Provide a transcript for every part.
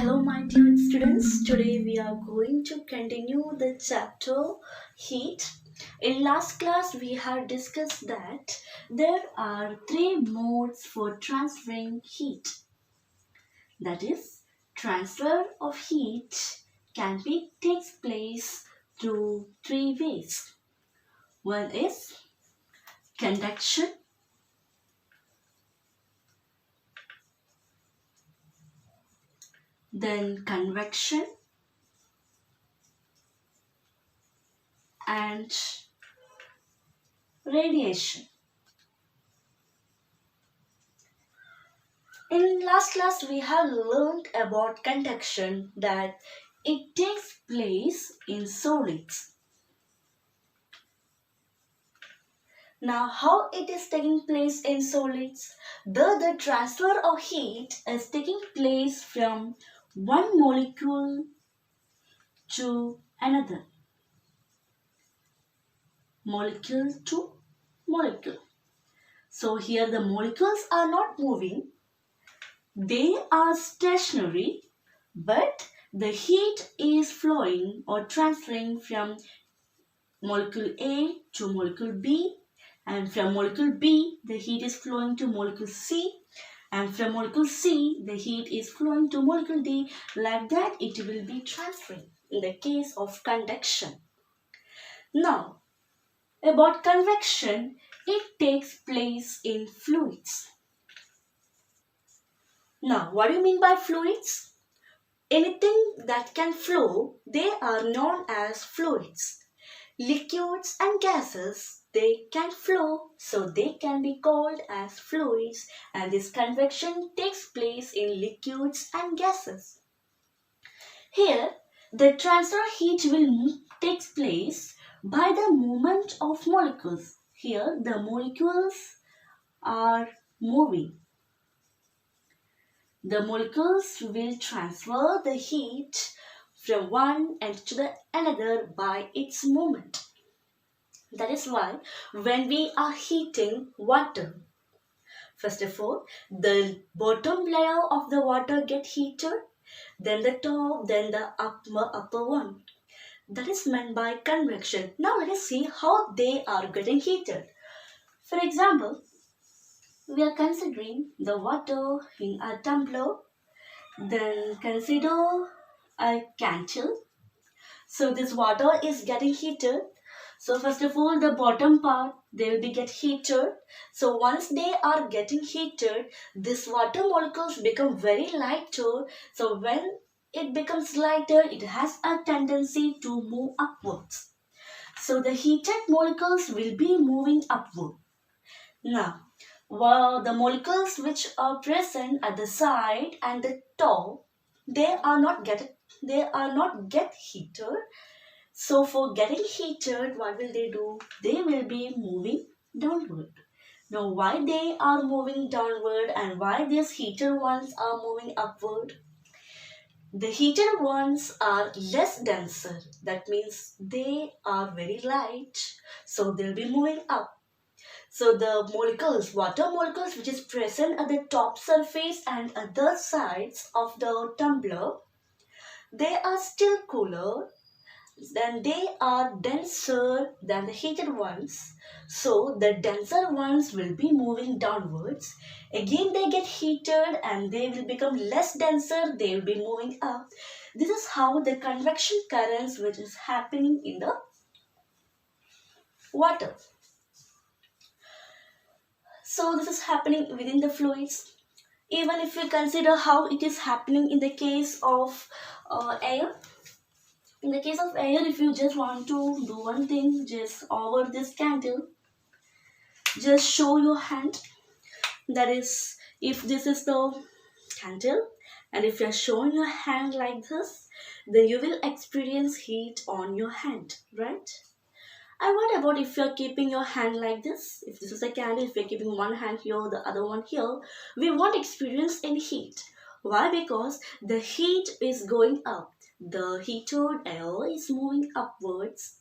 Hello, my dear students. Today we are going to continue the chapter Heat. In last class, we have discussed that there are three modes for transferring heat. That is, transfer of heat takes place through three ways. One is conduction, then convection, and radiation. In last class, we have learned about conduction, that it takes place in solids. Now, how it is taking place in solids? The transfer of heat is taking place from one molecule to another. Molecule to molecule. So here the molecules are not moving. They are stationary, but the heat is flowing or transferring from molecule A to molecule B, and from molecule B the heat is flowing to molecule C, and from molecule C the heat is flowing to molecule D. Like that it will be transferring in the case of conduction. Now, about convection, it takes place in fluids. Now, what do you mean by fluids? Anything that can flow, they are known as fluids. Liquids and gases, they can flow, so they can be called as fluids, and this convection takes place in liquids and gases. Here, the transfer heat will takes place by the movement of molecules. Here, the molecules are moving. The molecules will transfer the heat from one end to the another by its movement. That is why when we are heating water, first of all, the bottom layer of the water get heated, then the top, then the upper one. That is meant by convection. Now let us see how they are getting heated. For example, we are considering the water in a tumbler. Then consider a candle. So this water is getting heated. So first of all, the bottom part, they will be get heated. So once they are getting heated, this water molecules become very lighter. So when it becomes lighter, it has a tendency to move upwards. So the heated molecules will be moving upward. Now, the molecules which are present at the side and the top, they are not get heated. So for getting heated, what will they do? They will be moving downward. Now, why they are moving downward and why these heated ones are moving upward? The heated ones are less denser. That means they are very light. So they'll be moving up. So the molecules, water molecules which is present at the top surface and other sides of the tumbler, they are still cooler. Then they are denser than the heated ones. So the denser ones will be moving downwards. Again they get heated and they will become less denser. They will be moving up. This is how the convection currents which is happening in the water. So this is happening within the fluids. Even if we consider how it is happening in the case of air. In the case of air, if you just want to do one thing, just over this candle, just show your hand. That is, if this is the candle and if you are showing your hand like this, then you will experience heat on your hand, right? And what about if you are keeping your hand like this? If this is a candle, if you are keeping one hand here, the other one here, we won't experience any heat. Why? Because the heat is going up. The heated air is moving upwards,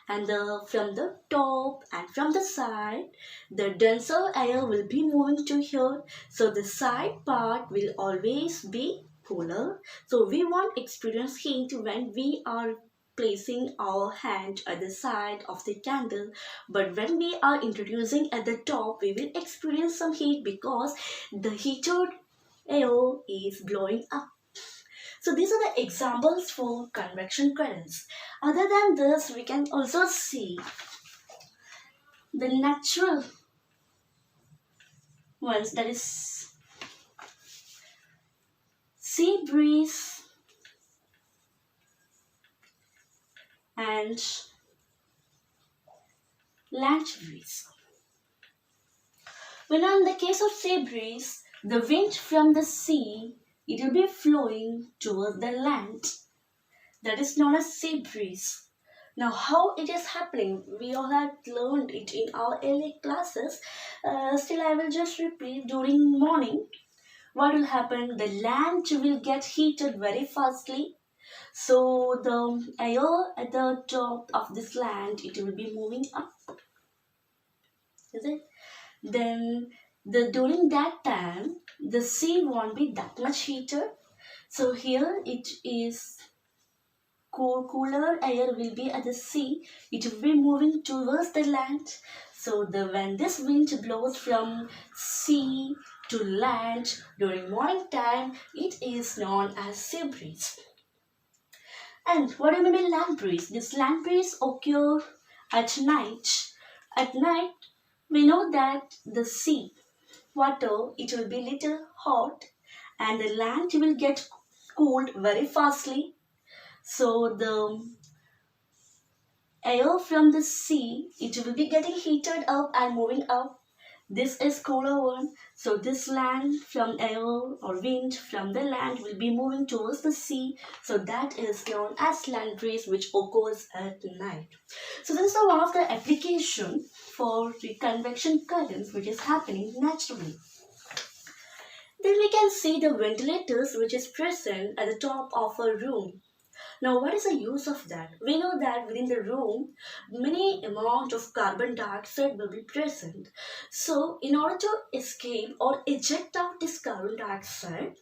and from the top and from the side, the denser air will be moving to here. So the side part will always be cooler. So we won't experience heat when we are placing our hand at the side of the candle, but when we are introducing at the top we will experience some heat because the heated air is blowing up. So these are the examples for convection currents. Other than this, we can also see the natural ones, that is sea breeze and land breeze. When in the case of sea breeze, the wind from the sea, it will be flowing towards the land. That is known as sea breeze. Now, how it is happening, we all had learned it in our early classes. Still, I will just repeat. During morning, what will happen? The land will get heated very fastly. So the air at the top of this land, it will be moving up. Is it? Then during that time, the sea won't be that much heated. So here it is cooler air will be at the sea. It will be moving towards the land. So when this wind blows from sea to land during morning time, it is known as sea breeze. And what do you mean by land breeze? This land breeze occur at night. At night, we know that the sea water, it will be little hot and the land will get cooled very fastly. So the air from the sea, it will be getting heated up and moving up. This is cooler one. So this land from air or wind from the land will be moving towards the sea. So that is known as land breeze, which occurs at night. So this is one of the application for the convection currents which is happening naturally. Then we can see the ventilators which is present at the top of a room. Now, what is the use of that? We know that within the room, many amount of carbon dioxide will be present. So, in order to escape or eject out this carbon dioxide,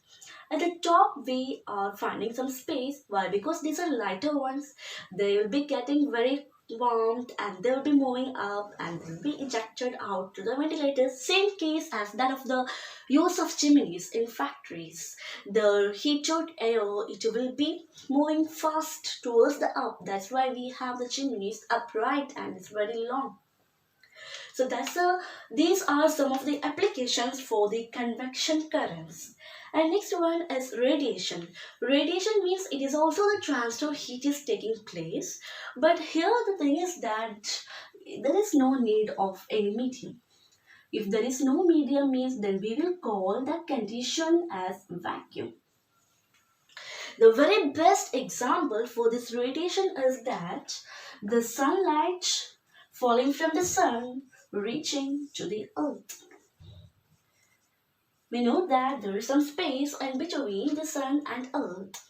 at the top we are finding some space. Why? Because these are lighter ones. They will be getting very warmed and they will be moving up and they will be ejected out to the ventilators. Same case as that of the use of chimneys in factories. The heated air, it will be moving fast towards the up. That's why we have the chimneys upright and it's very long. So these are some of the applications for the convection currents. And next one is radiation. Radiation means it is also the transfer of heat is taking place. But here the thing is that there is no need of any medium. If there is no medium means then we will call that condition as vacuum. The very best example for this radiation is that the sunlight falling from the sun reaching to the earth. We know that there is some space in between the sun and earth.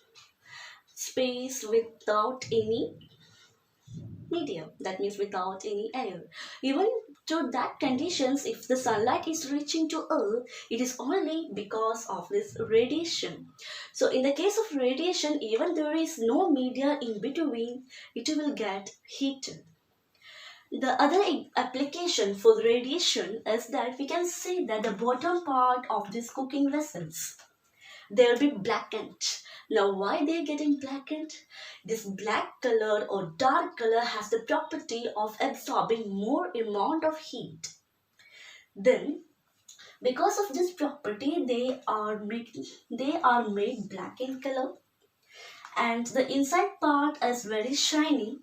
Space without any medium, that means without any air. Even to that conditions, if the sunlight is reaching to earth, it is only because of this radiation. So in the case of radiation, even there is no media in between, it will get heated. The other application for radiation is that we can see that the bottom part of these cooking vessels, they will be blackened. Now why they are getting blackened? This black color or dark color has the property of absorbing more amount of heat. Then because of this property they are made black in color and the inside part is very shiny.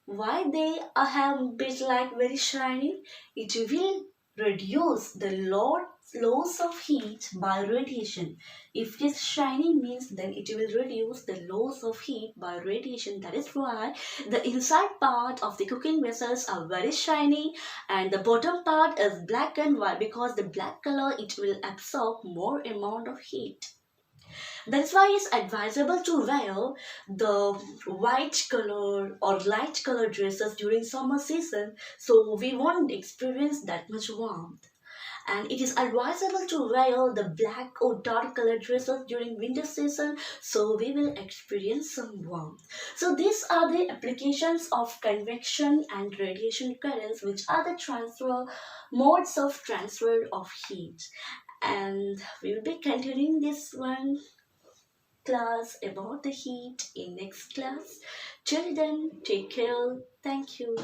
Why they have bit like very shiny? It will reduce the loss of heat by radiation. If it is shiny means then it will reduce the loss of heat by radiation. That is why the inside part of the cooking vessels are very shiny and the bottom part is blackened. Why? Because the black color, it will absorb more amount of heat. That's why it's advisable to wear the white color or light color dresses during summer season so we won't experience that much warmth. and it is advisable to wear the black or dark colored dresses during winter season, so we will experience some warmth. So these are the applications of convection and radiation currents, which are the transfer modes of transfer of heat. And we will be continuing this one class about the heat in next class. Till then, take care. Thank you.